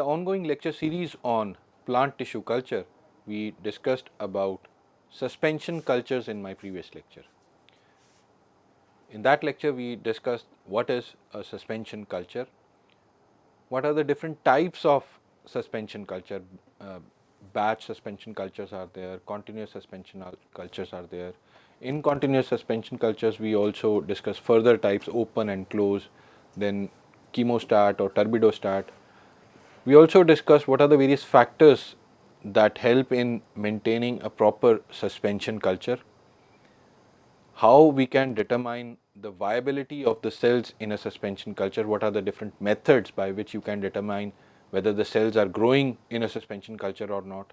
the ongoing lecture series on plant tissue culture, we discussed about suspension cultures in my previous lecture. In that lecture, we discussed what is a suspension culture, what are the different types of suspension culture. Batch suspension cultures are there, continuous suspension cultures are there. In continuous suspension cultures, we also discuss further types, open and close, then chemostat or turbidostat. We also discussed what are the various factors that help in maintaining a proper suspension culture, how we can determine the viability of the cells in a suspension culture, what are the different methods by which you can determine whether the cells are growing in a suspension culture or not,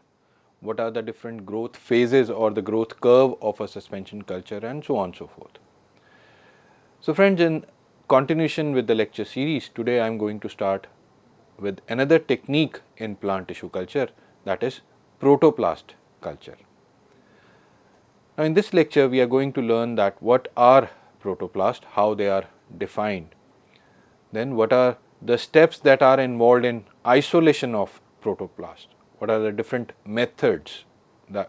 what are the different growth phases or the growth curve of a suspension culture, and so on and so forth. So friends, in continuation with the lecture series, today I am going to start with another technique in plant tissue culture, that is protoplast culture. Now in this lecture we are going to learn that what are protoplast, how they are defined, then what are the steps that are involved in isolation of protoplast, what are the different methods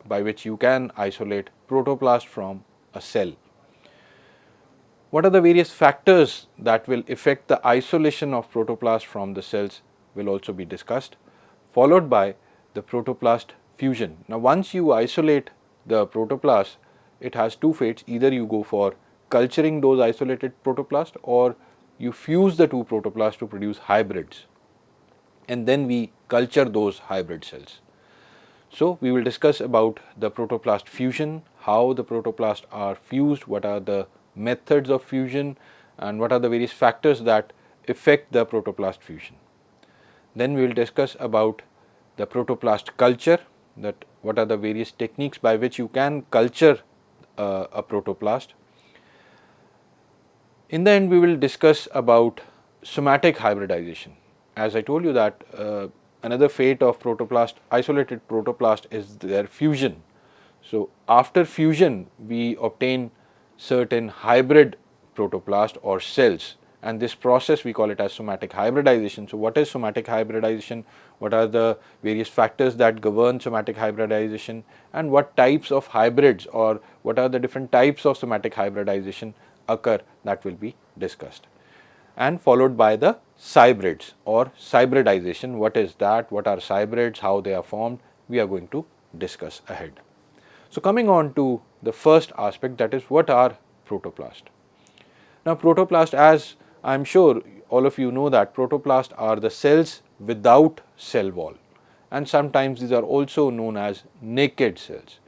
by which you can isolate protoplast from a cell, what are the various factors that will affect the isolation of protoplast from the cells will also be discussed, followed by the protoplast fusion. Now once you isolate the protoplast, it has two fates, either you go for culturing those isolated protoplast or you fuse the two protoplasts to produce hybrids, and then we culture those hybrid cells. So we will discuss about the protoplast fusion, how the protoplasts are fused, what are the methods of fusion, and what are the various factors that affect the protoplast fusion. Then we will discuss about the protoplast culture, that what are the various techniques by which you can culture a protoplast. In the end, we will discuss about somatic hybridization. As I told you that another fate of protoplast, isolated protoplast, is their fusion. So after fusion, we obtain certain hybrid protoplast or cells, and this process we call it as somatic hybridization. So what is somatic hybridization? What are the various factors that govern somatic hybridization, and what types of hybrids or what are the different types of somatic hybridization occur, that will be discussed, and followed by the cybrids or cybridization. What is that? What are cybrids? How they are formed? We are going to discuss ahead. So coming on to the first aspect, that is what are protoplast. Now protoplast, as I am sure all of you know, that protoplast are the cells without cell wall, and sometimes these are also known as naked cells.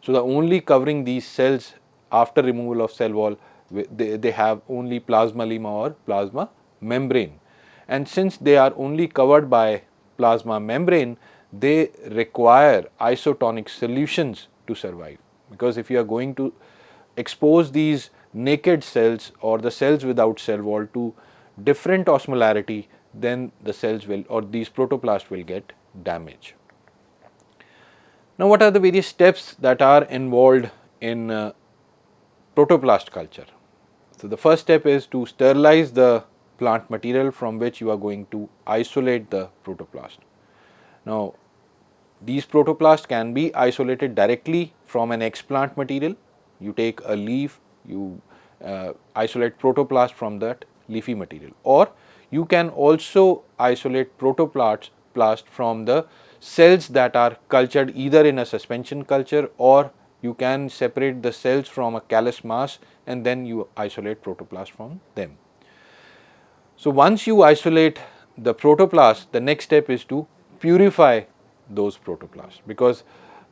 So the only covering these cells after removal of cell wall, they have only plasmalemma or plasma membrane, and since they are only covered by plasma membrane, they require isotonic solutions to survive, because if you are going to expose these naked cells or the cells without cell wall to different osmolarity, then the cells will, or these protoplasts will get damaged. Now what are the various steps that are involved in protoplast culture? So the first step is to sterilize the plant material from which you are going to isolate the protoplast. Now these protoplasts can be isolated directly from an explant material. You take a leaf, you isolate protoplast from that leafy material, or you can also isolate protoplast from the cells that are cultured either in a suspension culture, or you can separate the cells from a callus mass and then you isolate protoplast from them. So once you isolate the protoplast, the next step is to purify those protoplasts, because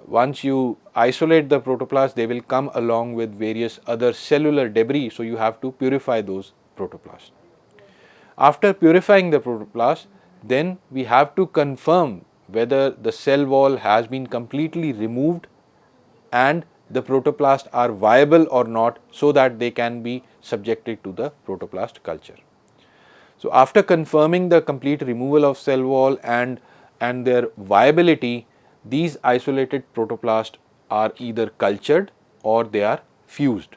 once you isolate the protoplast, they will come along with various other cellular debris, so you have to purify those protoplasts. After purifying the protoplast, then we have to confirm whether the cell wall has been completely removed and the protoplasts are viable or not, so that they can be subjected to the protoplast culture. So after confirming the complete removal of cell wall and their viability, these isolated protoplasts are either cultured or they are fused,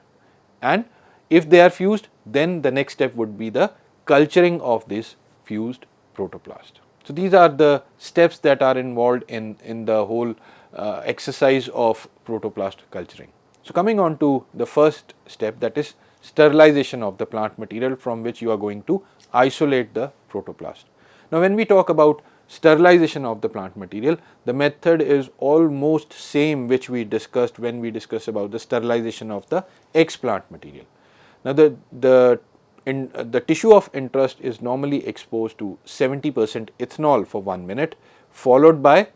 and if they are fused, then the next step would be the culturing of this fused protoplast. So these are the steps that are involved in the whole exercise of protoplast culturing. So coming on to the first step, that is sterilization of the plant material from which you are going to isolate the protoplast. Now when we talk about sterilization of the plant material, the method is almost same which we discussed when we discussed about the sterilization of the X plant material. Now the tissue of interest is normally exposed to 70% ethanol for 1 minute, followed by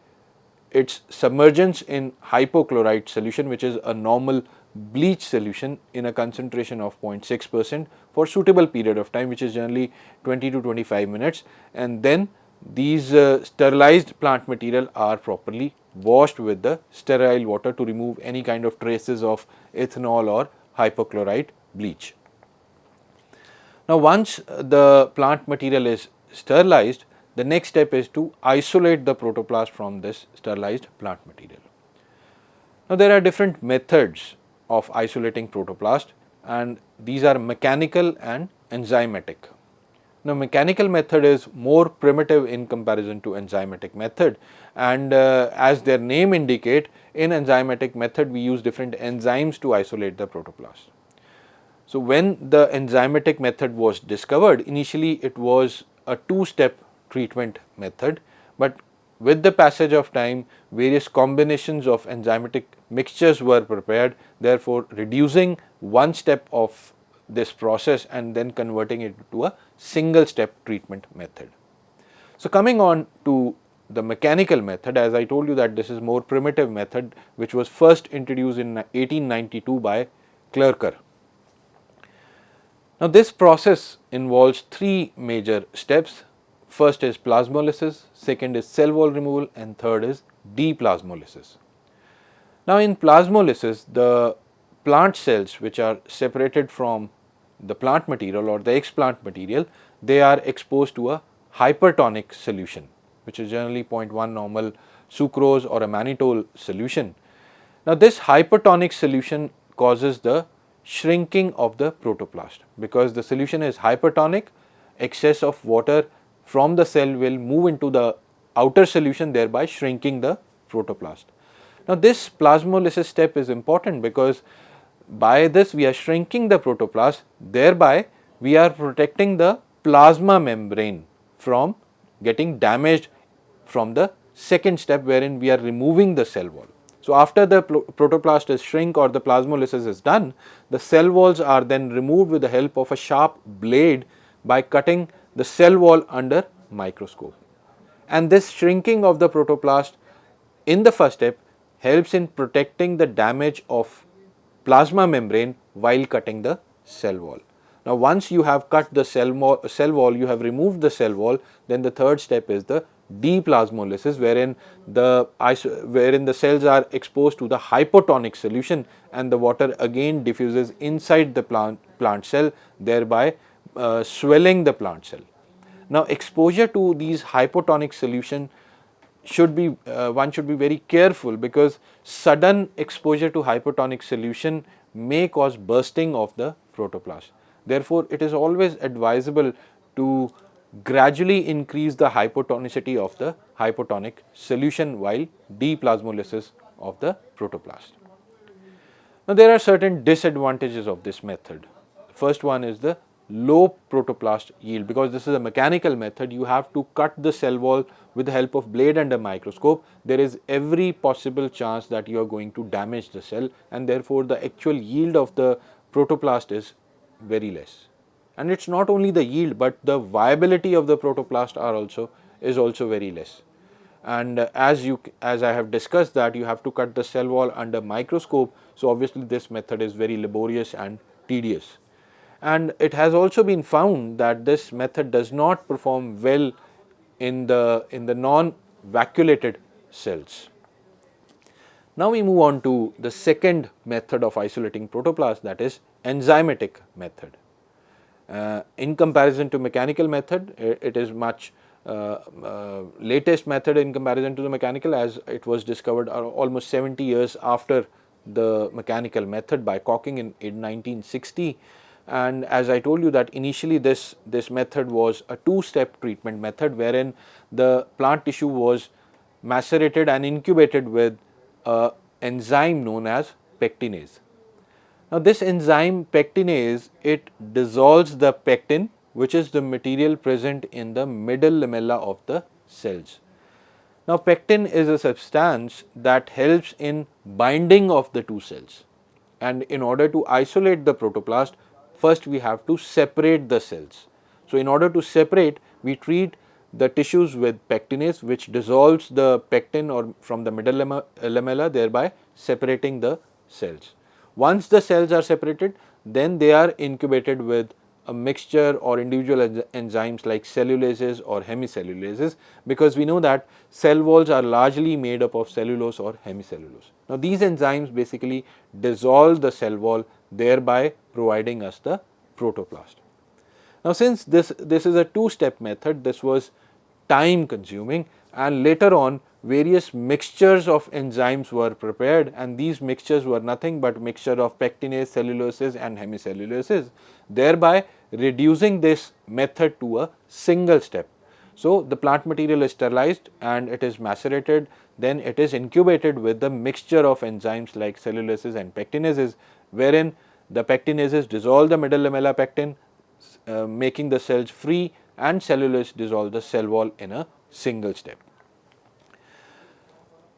its submergence in hypochlorite solution, which is a normal bleach solution in a concentration of 0.6% for suitable period of time, which is generally 20 to 25 minutes, and then these sterilized plant material are properly washed with the sterile water to remove any kind of traces of ethanol or hypochlorite bleach. Now once the plant material is sterilized, the next step is to isolate the protoplast from this sterilized plant material. Now there are different methods of isolating protoplast, and these are mechanical and enzymatic. Now mechanical method is more primitive in comparison to enzymatic method, and as their name indicate, in enzymatic method we use different enzymes to isolate the protoplast. So when the enzymatic method was discovered, initially it was a two-step treatment method, but with the passage of time, various combinations of enzymatic mixtures were prepared, therefore reducing one step of this process and then converting it to a single step treatment method. So coming on to the mechanical method, as I told you that this is more primitive method which was first introduced in 1892 by Clerker. Now this process involves three major steps. First is plasmolysis, second is cell wall removal, and third is deplasmolysis. Now in plasmolysis, the plant cells which are separated from the plant material or the X-plant material, they are exposed to a hypertonic solution, which is generally 0.1 normal sucrose or a mannitol solution. Now this hypertonic solution causes the shrinking of the protoplast. Because the solution is hypertonic, excess of water from the cell will move into the outer solution, thereby shrinking the protoplast. Now this plasmolysis step is important because by this we are shrinking the protoplast, thereby we are protecting the plasma membrane from getting damaged from the second step, wherein we are removing the cell wall. So after the protoplast is shrink or the plasmolysis is done, the cell walls are then removed with the help of a sharp blade by cutting the cell wall under microscope. And this shrinking of the protoplast in the first step helps in protecting the damage of plasma membrane while cutting the cell wall. Now once you have cut the cell wall, you have removed the cell wall, then the third step is the deplasmolysis, wherein the cells are exposed to the hypotonic solution and the water again diffuses inside the plant cell, thereby swelling the plant cell. Now exposure to these hypotonic solution should be one should be very careful, because sudden exposure to hypotonic solution may cause bursting of the protoplast. Therefore it is always advisable to gradually increase the hypotonicity of the hypotonic solution while deplasmolysis of the protoplast. Now there are certain disadvantages of this method. First one is the low protoplast yield. Because this is a mechanical method, you have to cut the cell wall with the help of blade and a microscope. There is every possible chance that you are going to damage the cell, and therefore the actual yield of the protoplast is very less. And it's not only the yield, but the viability of the protoplast is also very less. And as I have discussed that you have to cut the cell wall under microscope, so obviously this method is very laborious and tedious. And it has also been found that this method does not perform well in the non-vacuolated cells. Now we move on to the second method of isolating protoplast, that is enzymatic method. In comparison to mechanical method, it is much latest method in comparison to the mechanical, as it was discovered almost 70 years after the mechanical method by Cocking in 1960. And as I told you that initially this method was a two-step treatment method, wherein the plant tissue was macerated and incubated with a enzyme known as pectinase. Now this enzyme pectinase, it dissolves the pectin, which is the material present in the middle lamella of the cells. Now pectin is a substance that helps in binding of the two cells, and in order to isolate the protoplast, first we have to separate the cells. So in order to separate, we treat the tissues with pectinase, which dissolves the pectin or from the middle lamella, thereby separating the cells. Once the cells are separated, then they are incubated with a mixture or individual enzymes like cellulases or hemicellulases, because we know that cell walls are largely made up of cellulose or hemicellulose. Now these enzymes basically dissolve the cell wall, thereby providing us the protoplast. Now since this is a two-step method, this was time consuming, and later on various mixtures of enzymes were prepared, and these mixtures were nothing but mixture of pectinase, celluloses and hemicelluloses, thereby reducing this method to a single step. So the plant material is sterilized and it is macerated, then it is incubated with the mixture of enzymes like cellulases and pectinases, wherein the pectinases dissolve the middle lamella pectin, making the cells free, and cellulose dissolve the cell wall in a single step.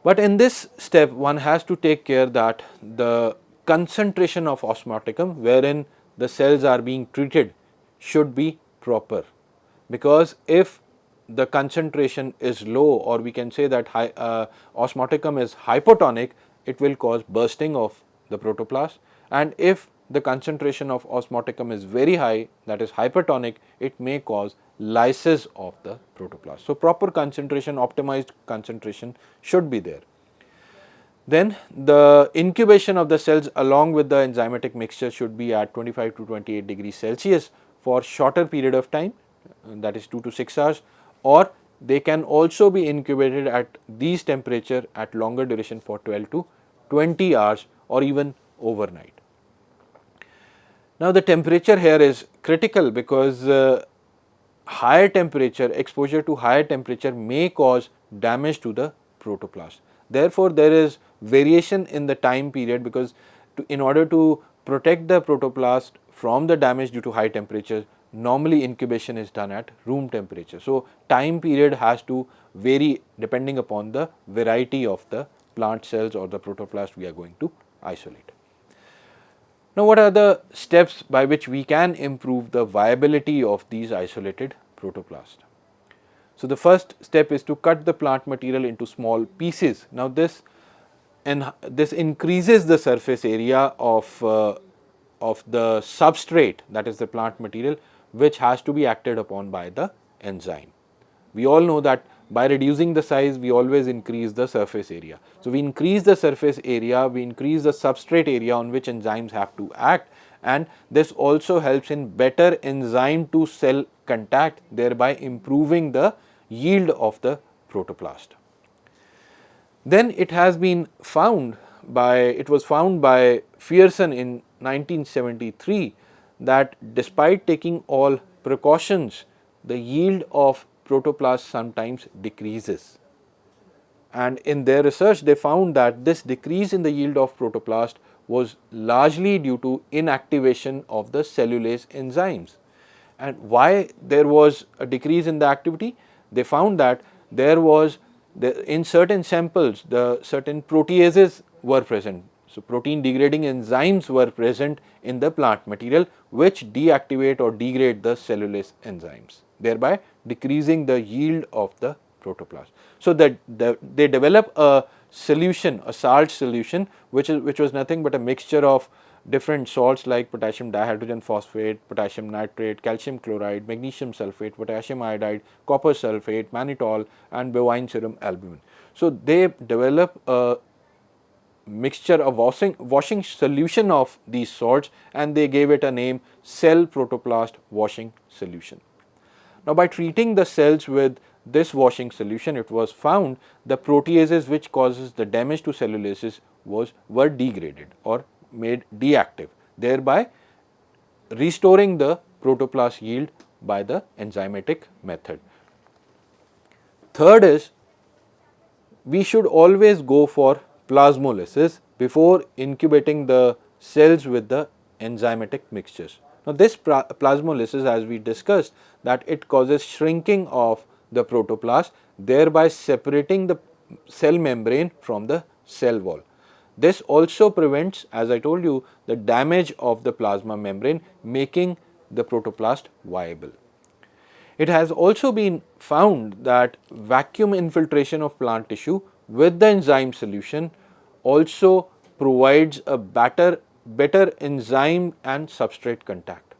But in this step, one has to take care that the concentration of osmoticum wherein the cells are being treated should be proper, because if the concentration is low, or we can say that osmoticum is hypotonic, it will cause bursting of the protoplast, and if the concentration of osmoticum is very high, that is hypertonic, it may cause lysis of the protoplast. So proper concentration, optimized concentration should be there. Then the incubation of the cells along with the enzymatic mixture should be at 25 to 28 degrees Celsius for shorter period of time, that is 2 to 6 hours, or they can also be incubated at these temperature at longer duration for 12 to 20 hours or even overnight. Now the temperature here is critical, because higher temperature, exposure to higher temperature may cause damage to the protoplast. Therefore, there is variation in the time period, because in order to protect the protoplast from the damage due to high temperature, normally incubation is done at room temperature. So time period has to vary depending upon the variety of the plant cells or the protoplast we are going to isolate. Now what are the steps by which we can improve the viability of these isolated protoplasts? So the first step is to cut the plant material into small pieces. Now this increases the surface area of the substrate, that is the plant material, which has to be acted upon by the enzyme. We all know that by reducing the size, we always increase the surface area. So we increase the surface area, we increase the substrate area on which enzymes have to act, and this also helps in better enzyme to cell contact, thereby improving the yield of the protoplast. Then it was found by Fisin in 1973 that despite taking all precautions, the yield of protoplast sometimes decreases. And in their research, they found that this decrease in the yield of protoplast was largely due to inactivation of the cellulase enzymes. And why there was a decrease in the activity? They found that in certain samples, the certain proteases were present. So protein degrading enzymes were present in the plant material, which deactivate or degrade the cellulase enzymes, thereby decreasing the yield of the protoplast. So that they develop a solution, a salt solution, which was nothing but a mixture of different salts like potassium dihydrogen phosphate, potassium nitrate, calcium chloride, magnesium sulfate, potassium iodide, copper sulfate, mannitol, and bovine serum albumin. So they develop a mixture of washing solution of these salts, and they gave it a name, cell protoplast washing solution. Now by treating the cells with this washing solution, it was found the proteases which causes the damage to cellulases were degraded or made deactive, thereby restoring the protoplast yield by the enzymatic method. Third is, we should always go for plasmolysis before incubating the cells with the enzymatic mixtures. Now, this plasmolysis, as we discussed, that it causes shrinking of the protoplast, thereby separating the cell membrane from the cell wall. This also prevents, as I told you, the damage of the plasma membrane, making the protoplast viable. It has also been found that vacuum infiltration of plant tissue with the enzyme solution also provides a better enzyme and substrate contact.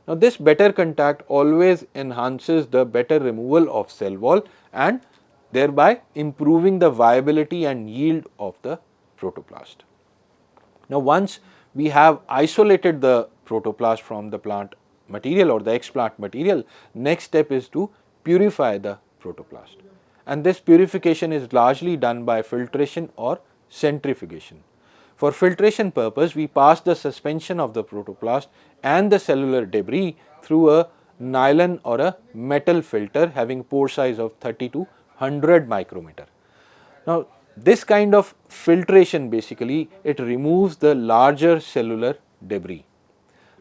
Now, this better contact always enhances the better removal of cell wall and thereby improving the viability and yield of the protoplast. Now, once we have isolated the protoplast from the plant material or the explant material, next step is to purify the protoplast. And this purification is largely done by filtration or centrifugation. For filtration purpose, we pass the suspension of the protoplast and the cellular debris through a nylon or a metal filter having pore size of 30 to 100 micrometer. Now, this kind of filtration, basically it removes the larger cellular debris.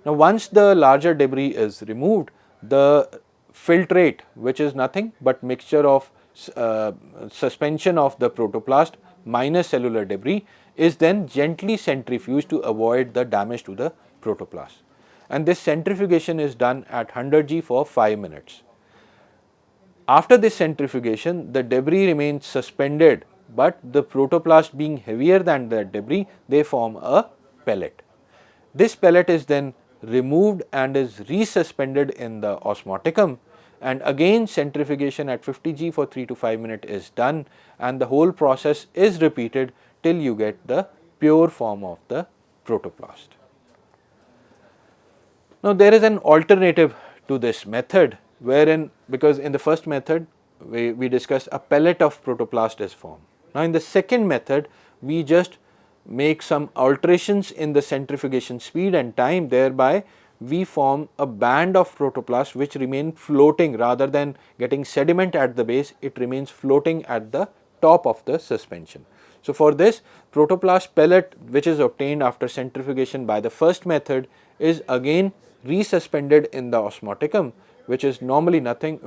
Now, once the larger debris is removed, the filtrate, which is nothing but mixture of suspension of the protoplast minus cellular debris, is then gently centrifuged to avoid the damage to the protoplast. And this centrifugation is done at 100 G for 5 minutes. After this centrifugation, the debris remains suspended, but the protoplast being heavier than the debris, they form a pellet. This pellet is then removed and is resuspended in the osmoticum, and again centrifugation at 50 G for 3 to 5 minutes is done, and the whole process is repeated till you get the pure form of the protoplast. Now, there is an alternative to this method, wherein, because in the first method we discussed a pellet of protoplast is formed. Now, in the second method, we just make some alterations in the centrifugation speed and time, thereby we form a band of protoplast which remain floating rather than getting sediment at the base, it remains floating at the top of the suspension. So, for this protoplast pellet which is obtained after centrifugation by the first method is again resuspended in the osmoticum, which is normally nothing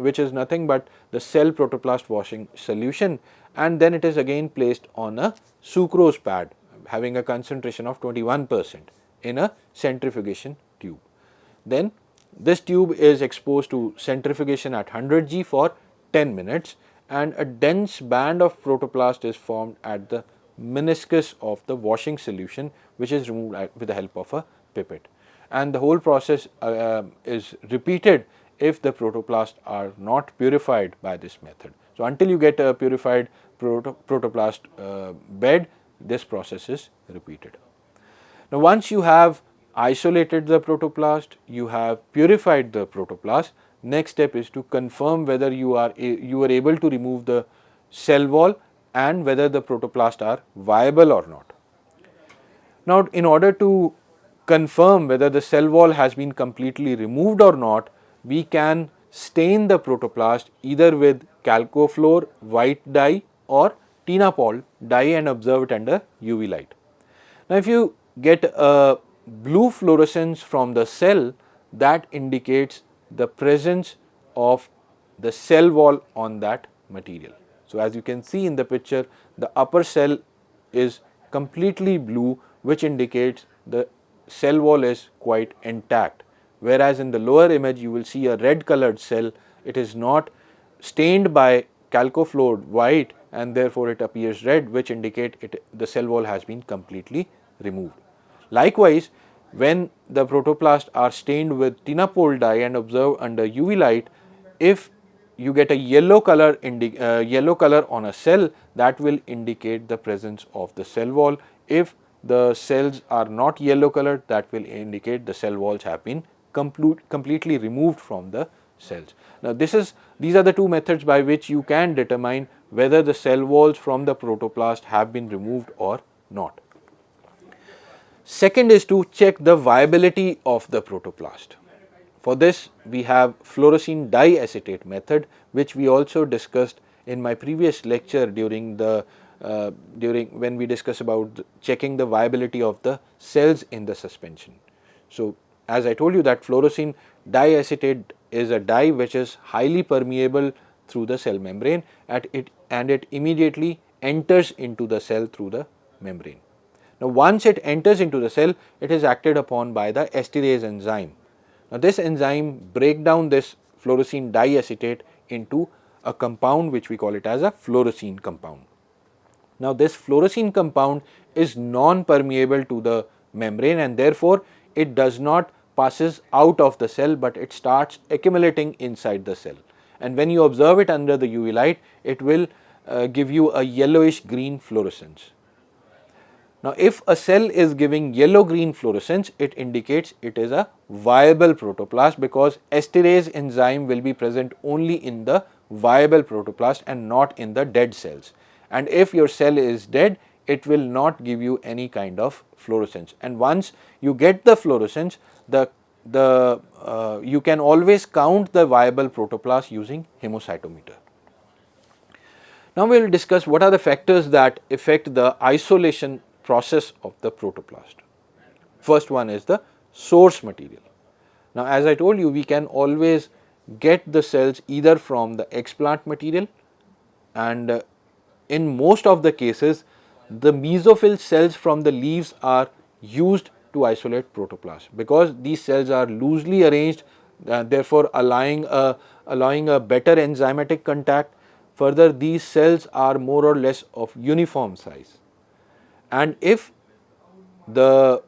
but the cell protoplast washing solution, and then it is again placed on a sucrose pad having a concentration of 21% in a centrifugation tube. Then this tube is exposed to centrifugation at 100 G for 10 minutes, and a dense band of protoplast is formed at the meniscus of the washing solution, which is removed with the help of a pipette. And the whole process is repeated if the protoplast are not purified by this method. So, until you get a purified protoplast bed, this process is repeated. Now, once you have isolated the protoplast, you have purified the protoplast, next step is to confirm whether you are able to remove the cell wall and whether the protoplast are viable or not. Now, in order to confirm whether the cell wall has been completely removed or not, we can stain the protoplast either with chalcofluor white dye or tinapol dye and observe it under UV light. Now, if you get a blue fluorescence from the cell, that indicates the presence of the cell wall on that material. So, as you can see in the picture, the upper cell is completely blue, which indicates the cell wall is quite intact, whereas in the lower image you will see a red colored cell. It is not stained by chalcofluor white and therefore it appears red, which indicate the cell wall has been completely removed. Likewise, when the protoplast are stained with tinapol dye and observed under UV light, if you get a yellow color on a cell, that will indicate the presence of the cell wall. If the cells are not yellow colored, that will indicate the cell walls have been completely removed from the cells. Now, these are the two methods by which you can determine whether the cell walls from the protoplast have been removed or not. Second is to check the viability of the protoplast. For this, we have Fisin Diacetate method, which we also discussed in my previous lecture during when we discussed about checking the viability of the cells in the suspension. So, as I told you that Fisin Diacetate is a dye which is highly permeable through the cell membrane and it immediately enters into the cell through the membrane. Now, once it enters into the cell, it is acted upon by the esterase enzyme. Now, this enzyme break down this Fisin diacetate into a compound which we call it as a fluorescein compound. Now, this fluorescein compound is non-permeable to the membrane and therefore, it does not passes out of the cell, but it starts accumulating inside the cell. And when you observe it under the UV light, it will give you a yellowish green fluorescence. Now, if a cell is giving yellow-green fluorescence, it indicates it is a viable protoplast because esterase enzyme will be present only in the viable protoplast and not in the dead cells. And if your cell is dead, it will not give you any kind of fluorescence. And once you get the fluorescence, you can always count the viable protoplast using hemocytometer. Now, we will discuss what are the factors that affect the isolation process of the protoplast. First one is the source material. Now, as I told you, we can always get the cells either from the explant material, and in most of the cases the mesophyll cells from the leaves are used to isolate protoplast because these cells are loosely arranged, therefore allowing a better enzymatic contact. Further, these cells are more or less of uniform size. And if the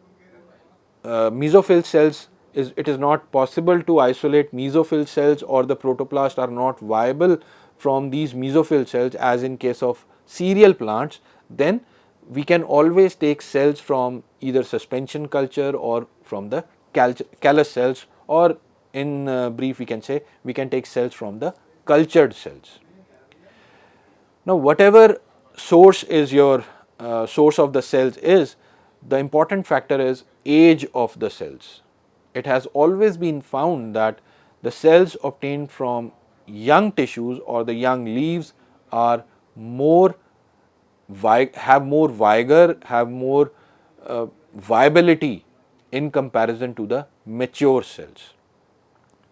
mesophyll cells it is not possible to isolate mesophyll cells or the protoplast are not viable from these mesophyll cells as in case of cereal plants, then we can always take cells from either suspension culture or from the callus cells, or in brief we can say we can take cells from the cultured cells. Now, whatever source is your source of the cells is, the important factor is age of the cells. It has always been found that the cells obtained from young tissues or the young leaves are have more vigor, have more viability in comparison to the mature cells.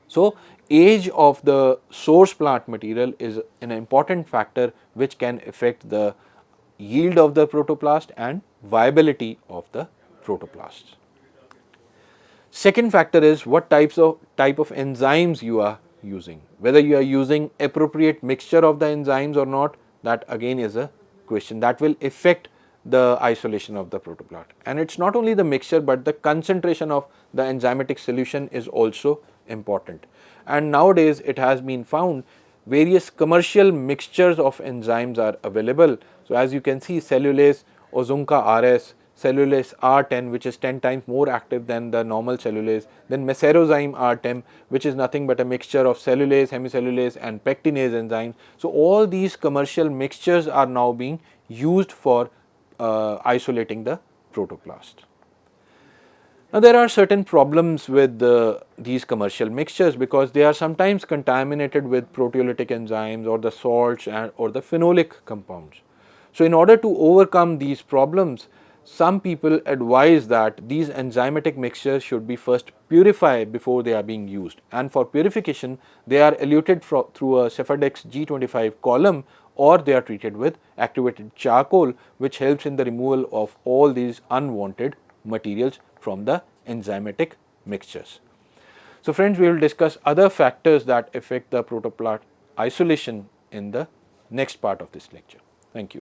So, age of the source plant material is an important factor which can affect the yield of the protoplast and viability of the protoplasts. Second factor is what type of enzymes you are using. Whether you are using appropriate mixture of the enzymes or not, that again is a question that will affect the isolation of the protoplast. And it's not only the mixture, but the concentration of the enzymatic solution is also important. And nowadays it has been found various commercial mixtures of enzymes are available. So, as you can see, cellulase Ozunka RS, cellulase R10 which is 10 times more active than the normal cellulase, then mesarozyme R10 which is nothing but a mixture of cellulase, hemicellulase and pectinase enzyme. So, all these commercial mixtures are now being used for isolating the protoplast. Now, there are certain problems with these commercial mixtures because they are sometimes contaminated with proteolytic enzymes or the salts or the phenolic compounds. So, in order to overcome these problems, some people advise that these enzymatic mixtures should be first purified before they are being used, and for purification they are eluted through a Cefadex G25 column, or they are treated with activated charcoal which helps in the removal of all these unwanted materials from the enzymatic mixtures. So, friends, we will discuss other factors that affect the protoplast isolation in the next part of this lecture. Thank you.